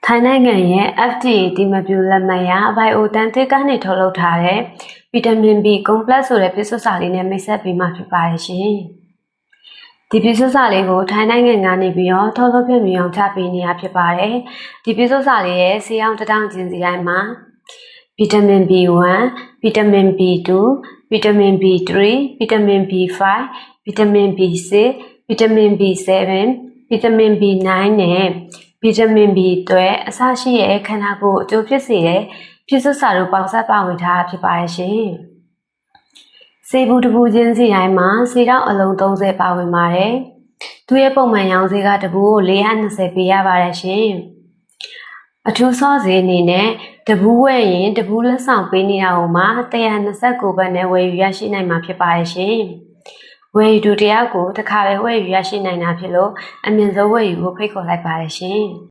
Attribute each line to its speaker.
Speaker 1: ထိုင်းနိုင်ငံရဲ့ FDA ဒီမပြူလက်မှတ်ရ Biotentic ကနေထုတ်လုပ်ထားတဲ့ဗီတာမင် B complex ဆိုတဲ့ပြည့်စွတ်စာလေးနဲ့မိတ်ဆက်ပေးမှာဖြစ်ပါတယ်ရှင်။ဒီပြည့်စွတ်စာလေးကိုထိုင်းနိုင်ငံကနေပြီးတော့ထုတ်လုပ်ပြမြောင်ချပေးနေတာဖြစ်ပါတယ်။ဒီပြည့်စွတ်စာလေးရဲ့ဆေးရောင်တစ်တောင်ချင်းစီတိုင်းမှာဗီတာမင် B1, ဗီတာမင် B2, ဗီတာမင် B3, ဗီတာမင် B5, ဗီတာမင် B6, ဗီတာမင် B7, ဗီတာမင် B9 နဲ့ဗီတာမင် B12 အစရှိတဲ့ခန္ဓာကိုယ်အကျိုးဖြစ်စေတဲ့ပြည့်စွတ်စာတို့ပေါင်းစပ်ပါဝင်ထားဖြစ်ပါတယ်ရှင်။ဆေးဘူးတစ်ဘူးချင်းစီတိုင်းမှာဆေးတောင်အလုံး30ပါဝင်ပါတယ်။သူရဲ့ပုံမှန်ရောင်းဈေးကတစ်ဘူးကို420ပေးရပါတယ်ရှင်။အထူးစောဈေးအနေနဲ့တဘူးဝယ်ရင်တဘူးလက်ဆောင်ပေးနေတာကိုမှ129ဘတ်နဲ့ဝယ်ယူရရှိနိုင်မှာဖြစ်ပါတယ်ရှင်။ဝယ်ယူသူတယောက်ကိုတစ်ခါပဲဝယ်ယူရရှိနိုင်တာဖြစ်လို့အမြင့်ဆုံးဝယ်ယူဖို့ဖိတ်ခေါ်လိုက်ပါတယ်ရှင်။